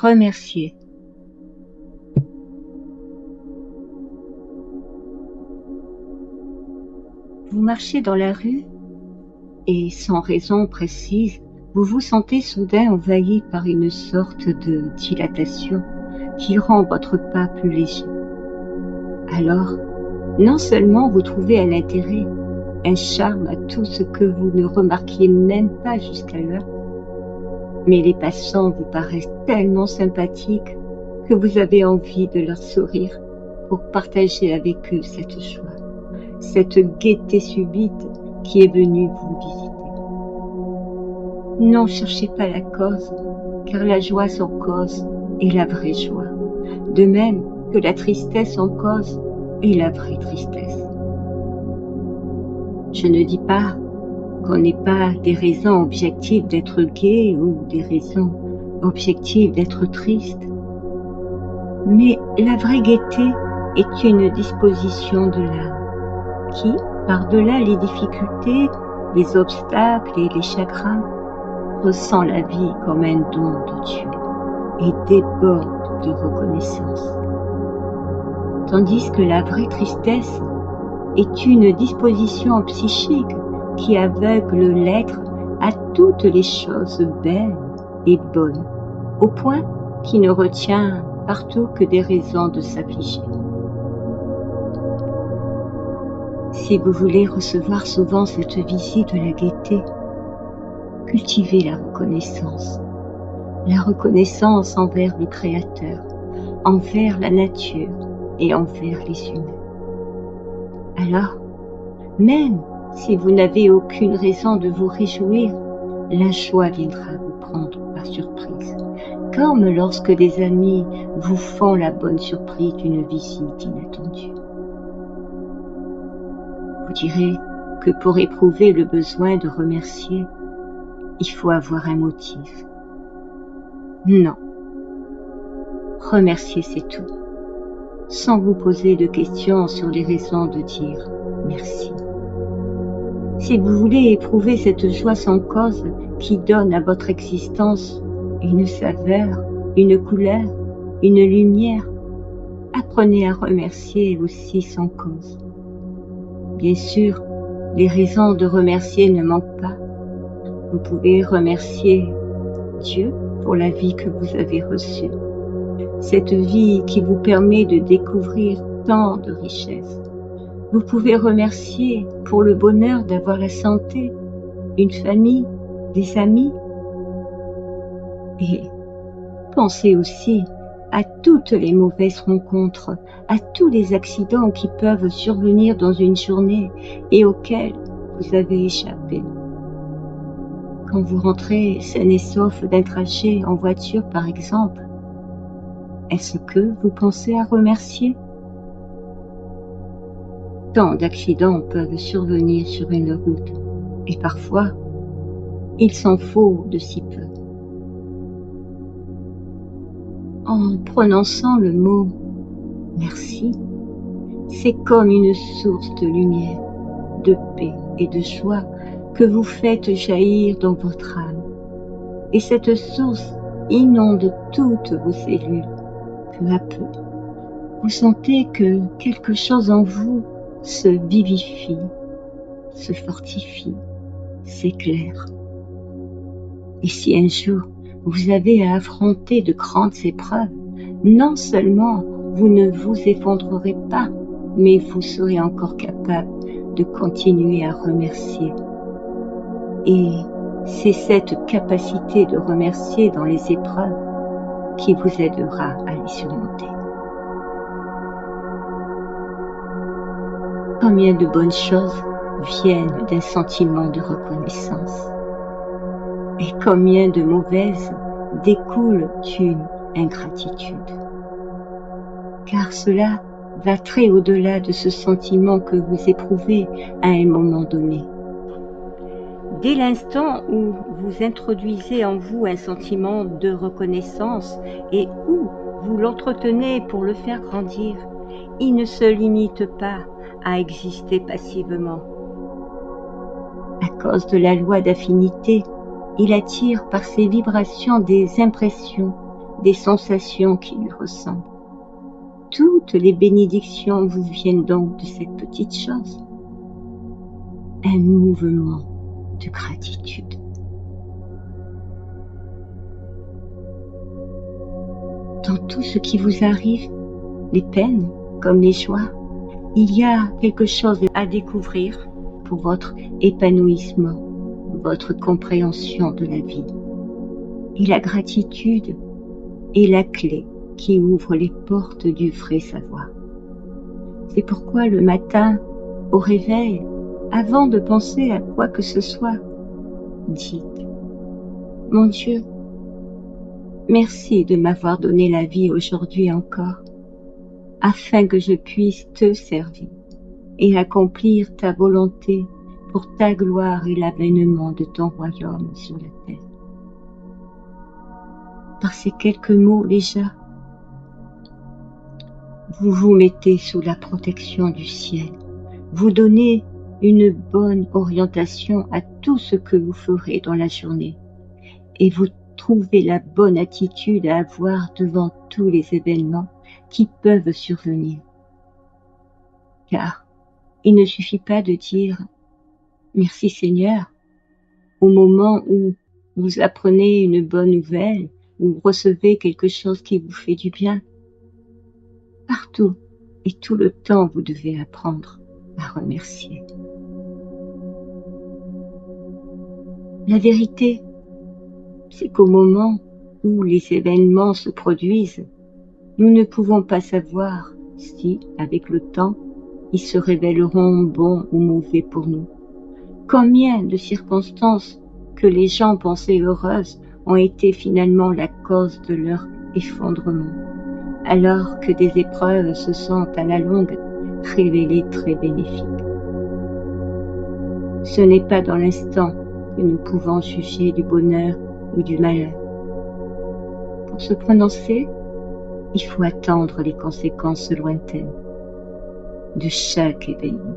Remercier. Vous marchez dans la rue et, sans raison précise, vous vous sentez soudain envahi par une sorte de dilatation qui rend votre pas plus léger. Alors, non seulement vous trouvez un intérêt, un charme à tout ce que vous ne remarquiez même pas jusqu'alors, mais les passants vous paraissent tellement sympathiques que vous avez envie de leur sourire pour partager avec eux cette joie, cette gaieté subite qui est venue vous visiter. N'en cherchez pas la cause, car la joie sans cause est la vraie joie, de même que la tristesse sans cause est la vraie tristesse. Je ne dis pas qu'on n'ait pas des raisons objectives d'être gai ou des raisons objectives d'être triste, mais la vraie gaieté est une disposition de l'âme qui, par-delà les difficultés, les obstacles et les chagrins, ressent la vie comme un don de Dieu et déborde de reconnaissance. Tandis que la vraie tristesse est une disposition psychique qui aveugle l'être à toutes les choses belles et bonnes, au point qu'il ne retient partout que des raisons de s'affliger. Si vous voulez recevoir souvent cette visite de la gaieté, cultivez la reconnaissance envers le Créateur, envers la nature et envers les humains. Alors, même si vous n'avez aucune raison de vous réjouir, la joie viendra vous prendre par surprise, comme lorsque des amis vous font la bonne surprise d'une visite inattendue. Vous direz que pour éprouver le besoin de remercier, il faut avoir un motif. Non. Remercier, c'est tout, sans vous poser de questions sur les raisons de dire merci. Si vous voulez éprouver cette joie sans cause qui donne à votre existence une saveur, une couleur, une lumière, apprenez à remercier aussi sans cause. Bien sûr, les raisons de remercier ne manquent pas. Vous pouvez remercier Dieu pour la vie que vous avez reçue, cette vie qui vous permet de découvrir tant de richesses. Vous pouvez remercier pour le bonheur d'avoir la santé, une famille, des amis. Et pensez aussi à toutes les mauvaises rencontres, à tous les accidents qui peuvent survenir dans une journée et auxquels vous avez échappé. Quand vous rentrez sain et sauf d'un trajet en voiture, par exemple, est-ce que vous pensez à remercier? Tant d'accidents peuvent survenir sur une route, et parfois, il s'en faut de si peu. En prononçant le mot « merci », c'est comme une source de lumière, de paix et de joie que vous faites jaillir dans votre âme. Et cette source inonde toutes vos cellules. Peu à peu, vous sentez que quelque chose en vous se vivifie, se fortifie, s'éclaire. Et si un jour vous avez à affronter de grandes épreuves, non seulement vous ne vous effondrerez pas, mais vous serez encore capable de continuer à remercier. Et c'est cette capacité de remercier dans les épreuves qui vous aidera à les surmonter. Combien de bonnes choses viennent d'un sentiment de reconnaissance et combien de mauvaises découlent d'une ingratitude. Car cela va très au-delà de ce sentiment que vous éprouvez à un moment donné. Dès l'instant où vous introduisez en vous un sentiment de reconnaissance et où vous l'entretenez pour le faire grandir, il ne se limite pas à exister passivement. À cause de la loi d'affinité, il attire par ses vibrations des impressions, des sensations qui lui ressemblent. Toutes les bénédictions vous viennent donc de cette petite chose. Un mouvement de gratitude. Dans tout ce qui vous arrive, les peines comme les joies, il y a quelque chose à découvrir pour votre épanouissement, votre compréhension de la vie. Et la gratitude est la clé qui ouvre les portes du vrai savoir. C'est pourquoi le matin, au réveil, avant de penser à quoi que ce soit, dites « Mon Dieu, merci de m'avoir donné la vie aujourd'hui encore, afin que je puisse te servir et accomplir ta volonté pour ta gloire et l'avènement de ton royaume sur la terre. » Par ces quelques mots déjà, vous vous mettez sous la protection du ciel. Vous donnez une bonne orientation à tout ce que vous ferez dans la journée et vous trouvez la bonne attitude à avoir devant tous les événements qui peuvent survenir. Car il ne suffit pas de dire « Merci Seigneur » au moment où vous apprenez une bonne nouvelle ou vous recevez quelque chose qui vous fait du bien. Partout et tout le temps, vous devez apprendre à remercier. La vérité, c'est qu'au moment où les événements se produisent, nous ne pouvons pas savoir si, avec le temps, ils se révéleront bons ou mauvais pour nous. Combien de circonstances que les gens pensaient heureuses ont été finalement la cause de leur effondrement, alors que des épreuves se sont à la longue révélées très bénéfiques. Ce n'est pas dans l'instant que nous pouvons juger du bonheur ou du malheur. Pour se prononcer, il faut attendre les conséquences lointaines de chaque événement.